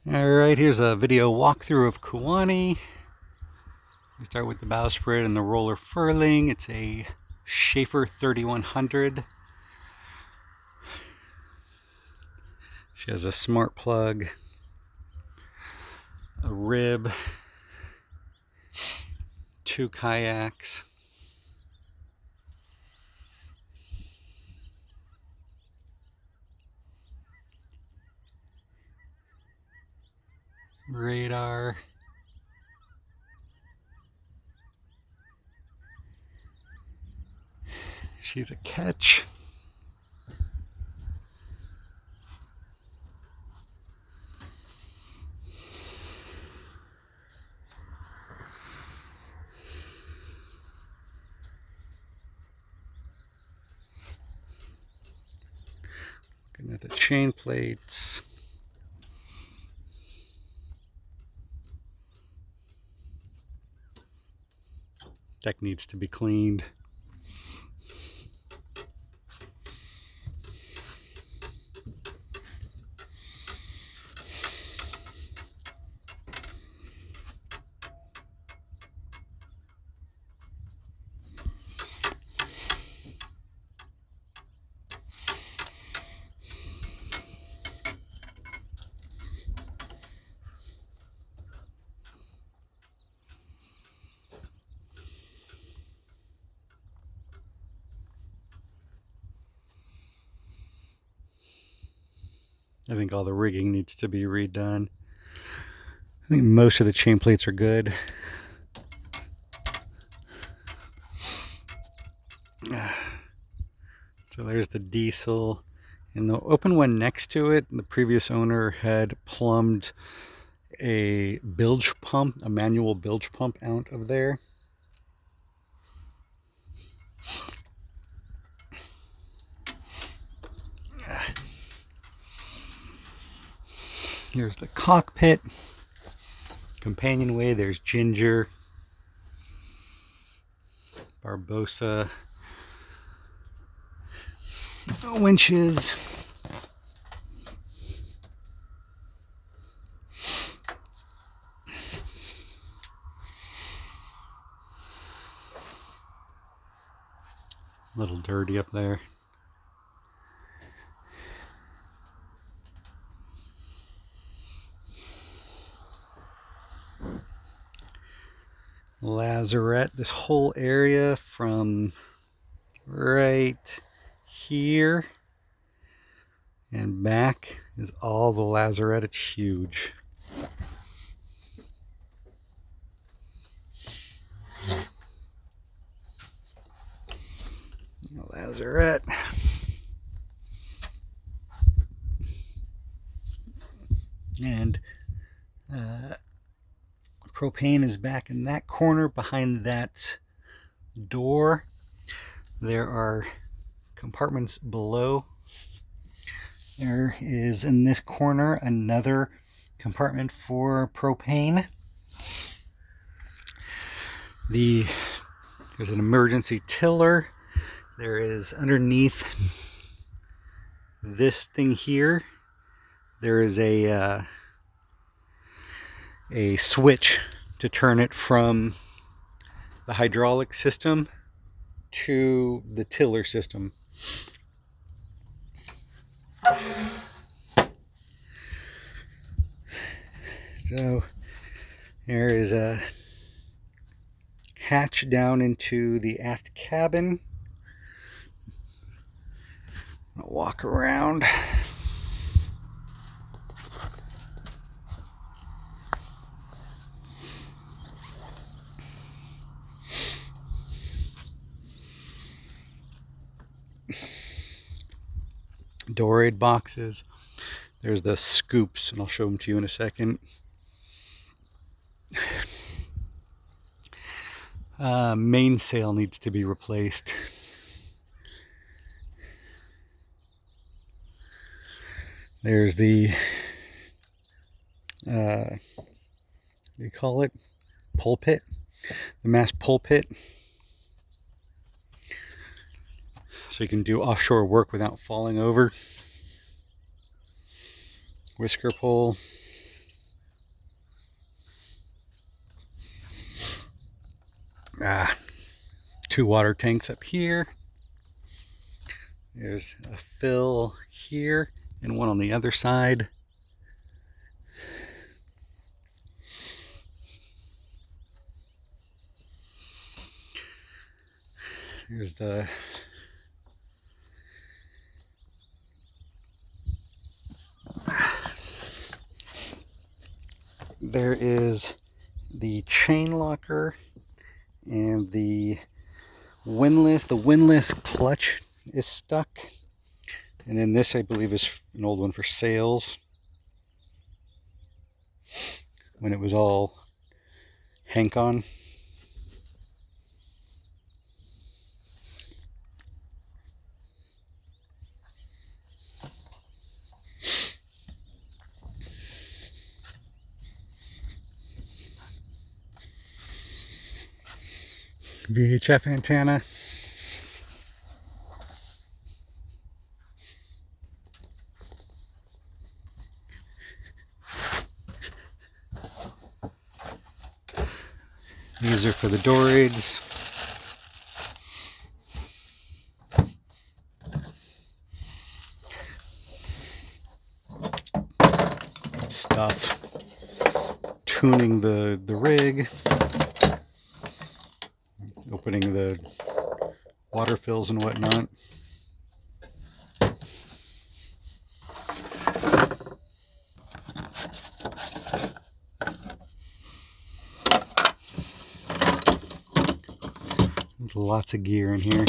Alright, here's a video walkthrough of Kuwani. We start with the bowsprit and the roller furling. It's a Schaefer 3100. She has a smart plug, a rib, 2 kayaks, radar, she's a catch, looking at the chain plates. Deck needs to be cleaned. I think all the rigging needs to be redone. I think most of the chain plates are good. So there's the diesel. And the open one next to it, the previous owner had plumbed a bilge pump, a manual bilge pump out of there. Here's the cockpit, companionway. There's Ginger, Barbosa, winches, a little dirty up there. Lazarette, this whole area from right here and back is all the lazarette. It's huge. Lazarette. And propane is back in that corner behind that door. There are compartments below. There is in this corner another compartment for propane. There's an emergency tiller. There is underneath this thing here, there is a switch to turn it from the hydraulic system to the tiller system. So there is a hatch down into the aft cabin. I'll walk around. Dorade boxes. There's the scoops, and I'll show them to you in a second. Mainsail needs to be replaced. There's the what do you call it? Pulpit. The mast pulpit. So you can do offshore work without falling over. Whisker pole. 2 water tanks up here. There's a fill here and one on the other side. Here's the there is the chain locker and the windlass. The windlass clutch is stuck. And then this, I believe, is an old one for sails, when it was all Hank on. VHF antenna. These are for the door aids. Stuff. Tuning the rig. Opening the water fills and whatnot. There's lots of gear in here.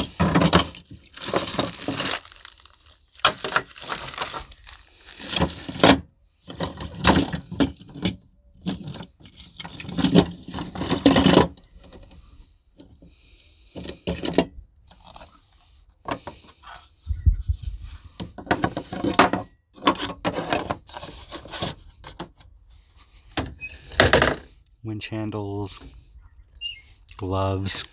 Winch handles, gloves.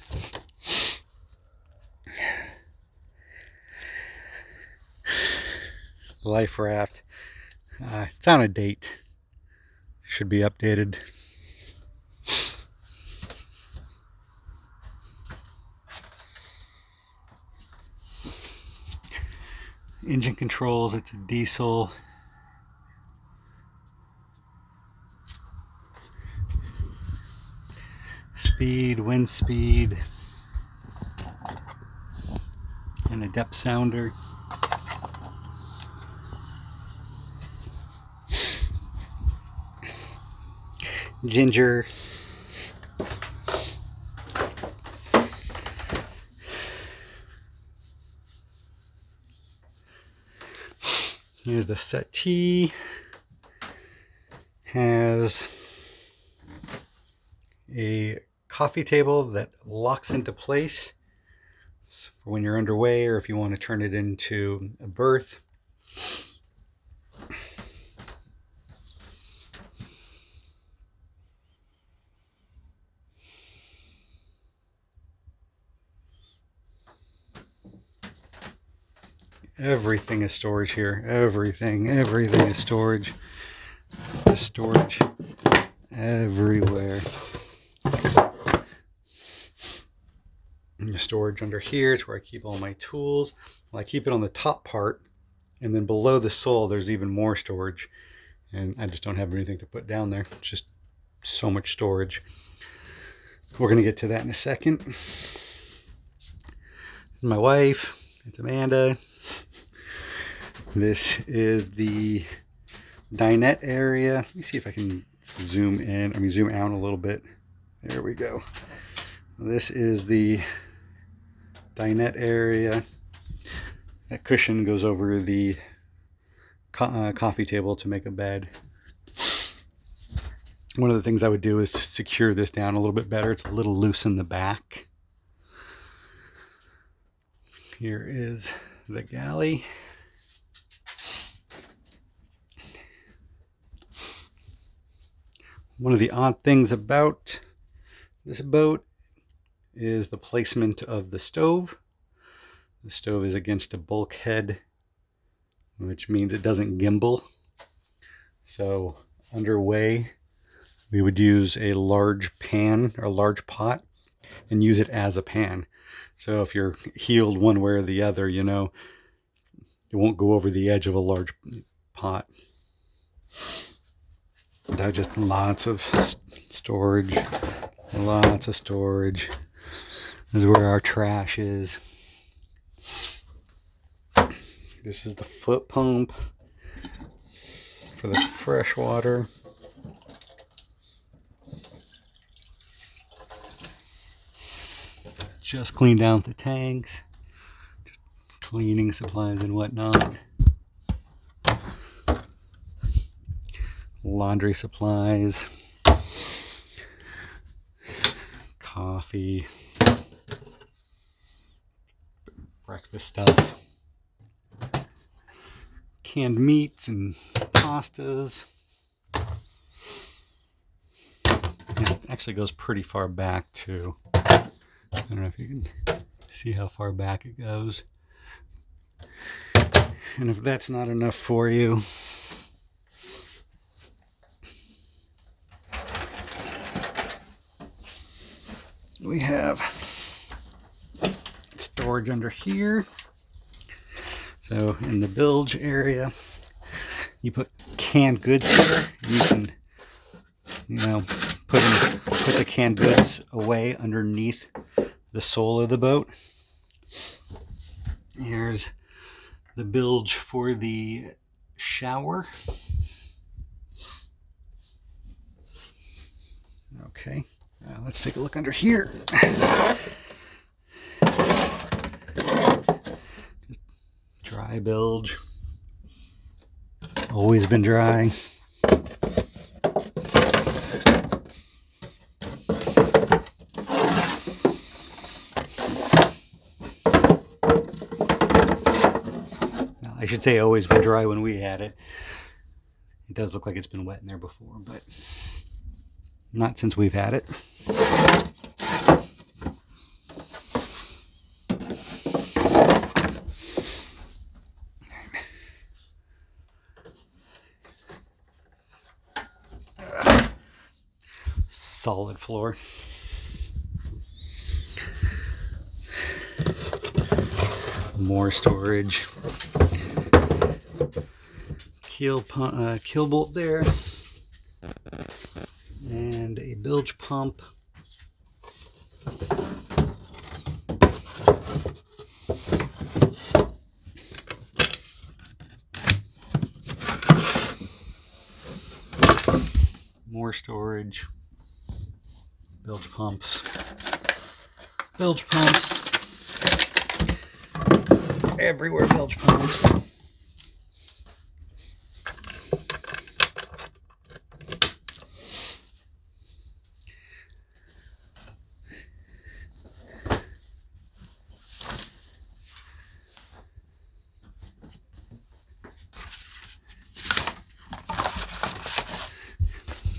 Life raft. It's on a date. Should be updated. Engine controls, it's a diesel. Speed, wind speed, and a depth sounder. Ginger. Here's the settee. Has a coffee table that locks into place for when you're underway, or if you want to turn it into a berth. Everything is storage here. Everything is storage. There's storage everywhere. And the storage under here is where I keep all my tools. Well, I keep it on the top part, and then below the sole there's even more storage, and I just don't have anything to put down there. It's just so much storage. We're gonna get to that in a second. This is my wife. It's Amanda. This is the dinette area. Let me see if I can zoom out a little bit. There we go. This is the dinette area. That cushion goes over the coffee table to make a bed. One of the things I would do is secure this down a little bit better. It's a little loose in the back. Here is the galley. One of the odd things about this boat is the placement of the stove. The stove is against a bulkhead, which means it doesn't gimbal. So underway, we would use a large pan or a large pot and use it as a pan. So if you're heeled one way or the other, you know, it won't go over the edge of a large pot. Just lots of storage, lots of storage. This is where our trash is. This is the foot pump for the fresh water. Just cleaned out the tanks, just cleaning supplies and whatnot. Laundry supplies, coffee, breakfast stuff, canned meats and pastas. It actually goes pretty far back too. I don't know if you can see how far back it goes. And if that's not enough for you, we have storage under here. So in the bilge area, you put canned goods here. You can, you know, put the canned goods away underneath the sole of the boat. Here's the bilge for the shower. Okay, let's take a look under here. Dry bilge. Always been dry. I should say always been dry when we had it. It does look like it's been wet in there before, but not since we've had it. Solid floor. More storage. Keel bolt there, and a bilge pump. More storage. Bilge pumps. Bilge pumps. Everywhere bilge pumps.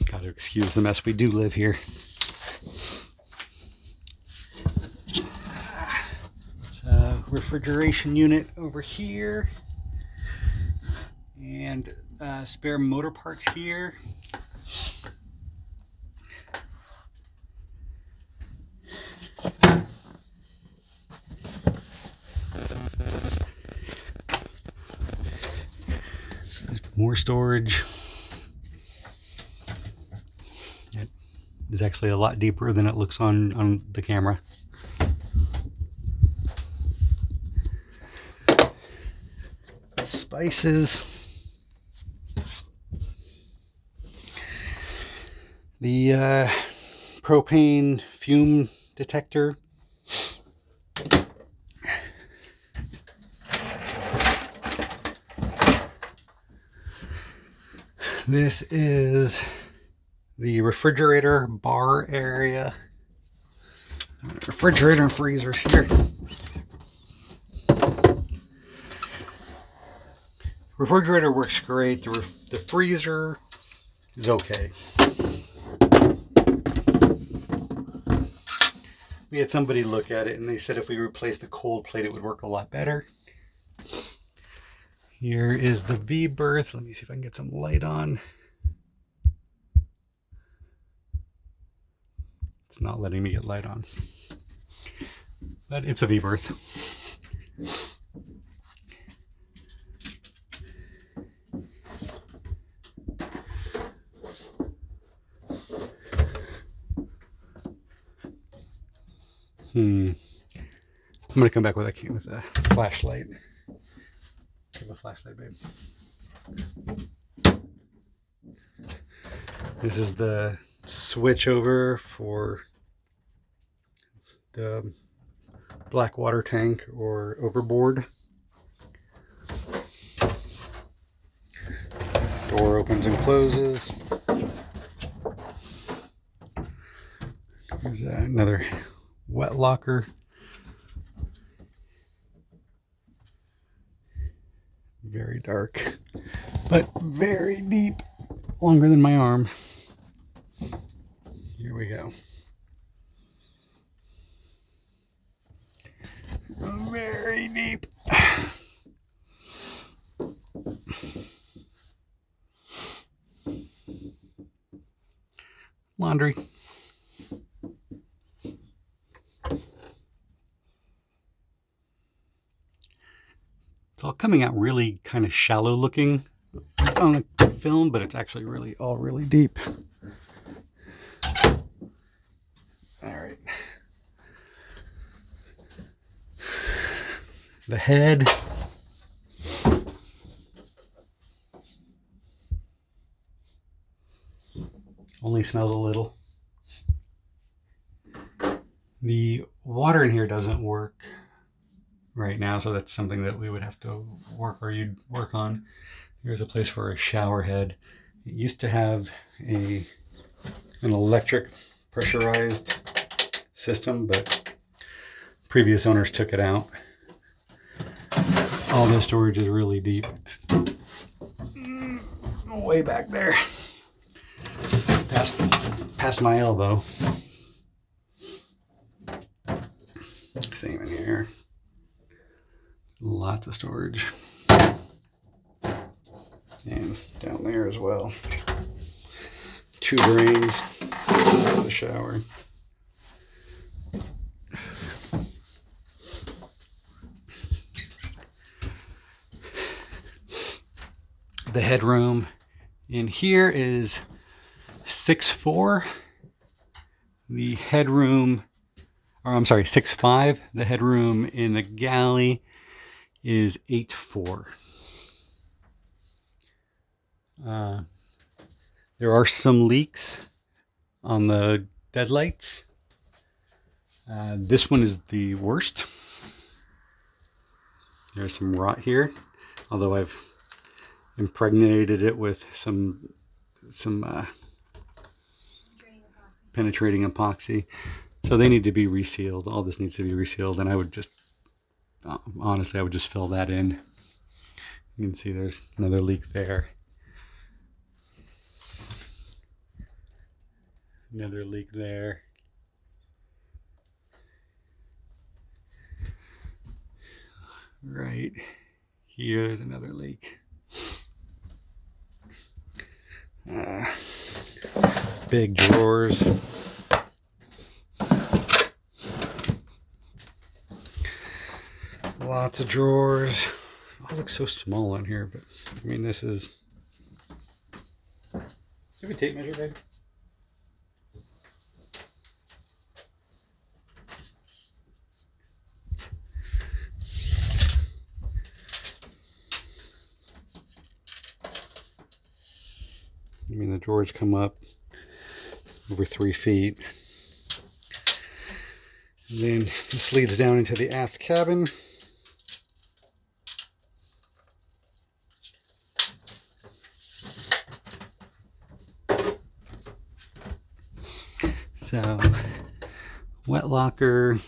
Gotta excuse the mess, we do live here. So, refrigeration unit over here, and spare motor parts here. More storage. It is actually a lot deeper than it looks on the camera. Spices. The propane fume detector. This is the refrigerator bar area. Refrigerator and freezers here. Refrigerator works great. The freezer is okay. We had somebody look at it and they said if we replaced the cold plate it would work a lot better. Here is the V-berth. Let me see if I can get some light on. It's not letting me get light on. But it's a V-berth. I'm gonna come back with a flashlight. Give a flashlight, babe. This is the switch over for the black water tank or overboard. Door opens and closes. There's another wet locker. Very dark, but very deep, longer than my arm. Here we go. Very deep. Laundry. It's all coming out really kind of shallow looking on the film, but it's actually really deep. All right. The head. Only smells a little. The water in here doesn't work right now, so that's something that we would have to you'd work on. Here's a place for a shower head. It used to have an electric pressurized system, but previous owners took it out. All the storage is really deep. It's way back there, past my elbow. Same in here. Lots of storage. And down there as well. 2 drains for the shower. The headroom in here is 6'4". The headroom, or I'm sorry, 6'5". The headroom in the galley is 8'4". There are some leaks on the deadlights. This one is the worst. There's some rot here, although I've impregnated it with some penetrating epoxy. So they need to be resealed. All this needs to be resealed, and I would just, honestly, I would just fill that in. You can see there's another leak there. Another leak there. Right here's another leak. Big drawers. Lots of drawers. All look so small on here, but I mean, this is. Do you have a tape measure, babe? I mean, the drawers come up over 3 feet. And then this leads down into the aft cabin. So, wet locker,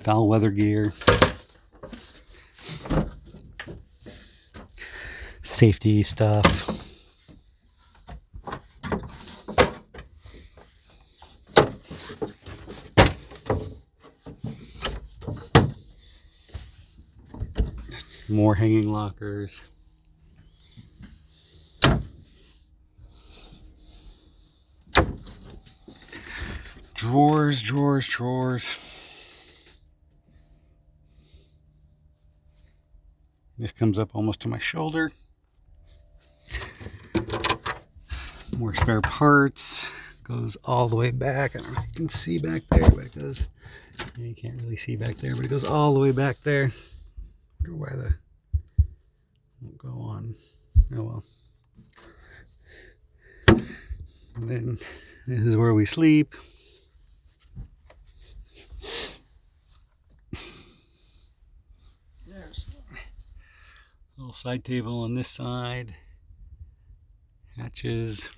foul weather gear, safety stuff. More hanging lockers. Drawers, drawers, drawers. This comes up almost to my shoulder. More spare parts. Goes all the way back. I don't know if you can see back there, but it goes. You can't really see back there, but it goes all the way back there. I wonder why the won't go on. Oh well. And then this is where we sleep. There's a little side table on this side. Hatches.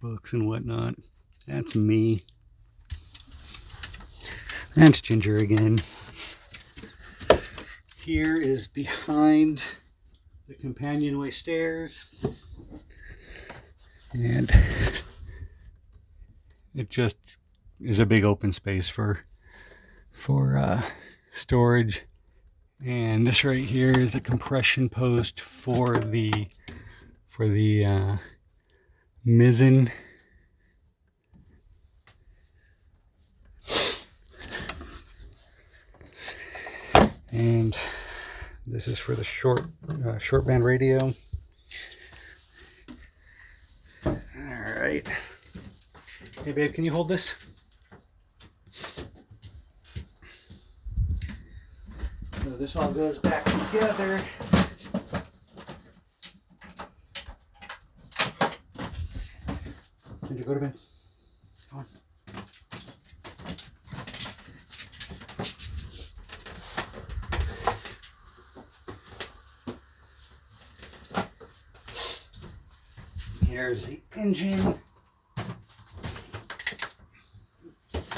Books and whatnot. That's me. That's Ginger again. Here is behind the companionway stairs. And it just is a big open space for storage. And this right here is a compression post for the mizzen. And this is for the short band radio. All right. Hey babe, can you hold this? So this all goes back together. Ginger, go to bed. Come on. Here's the engine. Oops.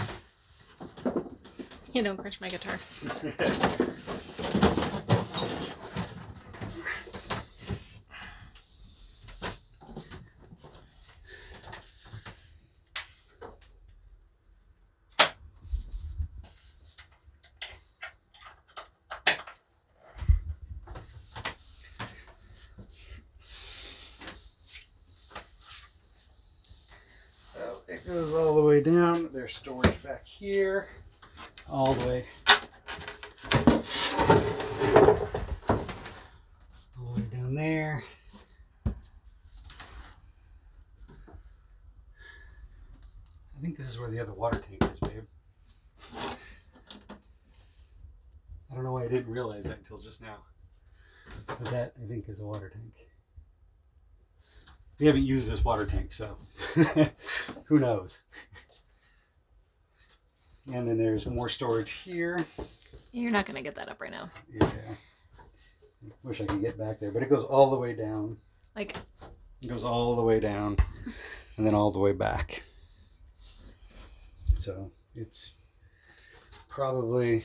You don't crush my guitar. It goes all the way down. There's storage back here, all the way down there. I think this is where the other water tank is, babe. I don't know why I didn't realize that until just now. But that, I think, is a water tank. We haven't used this water tank, so who knows. And then there's more storage here. You're not going to get that up right now. Yeah. Wish I could get back there, but it goes all the way down. Like, it goes all the way down and then all the way back. So it's probably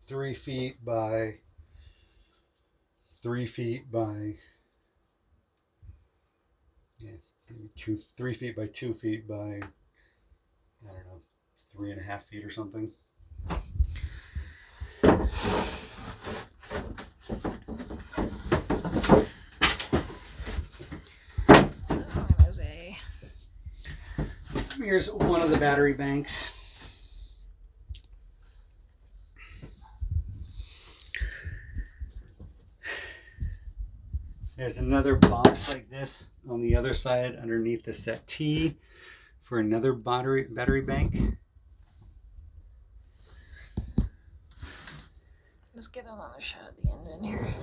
3 feet by 3 feet by, yeah, 3 feet by 2 feet by, I don't know, 3.5 feet or something. so that was a... Here's one of the battery banks. There's another box like this on the other side underneath the settee for another battery bank. Let's get another shot at the engine here.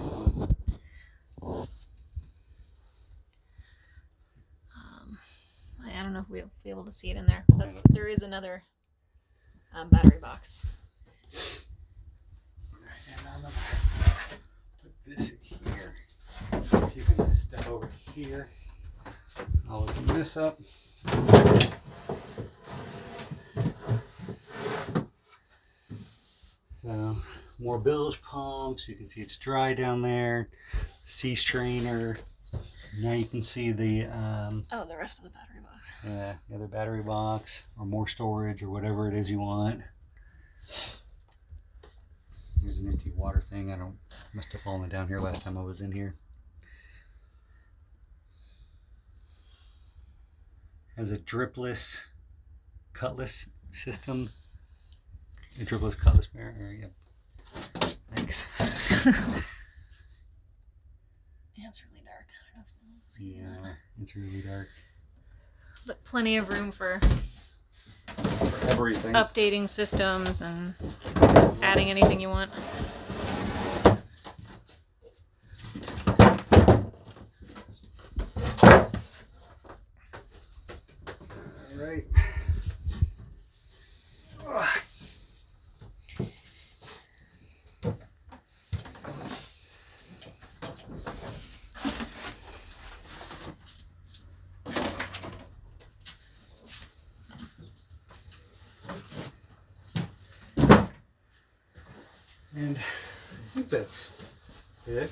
I don't know if we'll be able to see it in there, but there is another battery box. And I'm gonna put this in here. If you can step over here, I'll open this up. So more bilge pumps. You can see it's dry down there. Sea strainer. Now you can see the the rest of the battery box. Yeah, the other battery box or more storage or whatever it is you want. There's an empty water thing. Must have fallen down here last time I was in here. Has a dripless cutlass system. A dripless cutlass area. Thanks. Yeah, it's really dark. I don't know if you can see Yeah, that. it's really dark. But plenty of room for Everything. updating systems and adding anything you want. Alright. And I think that's it.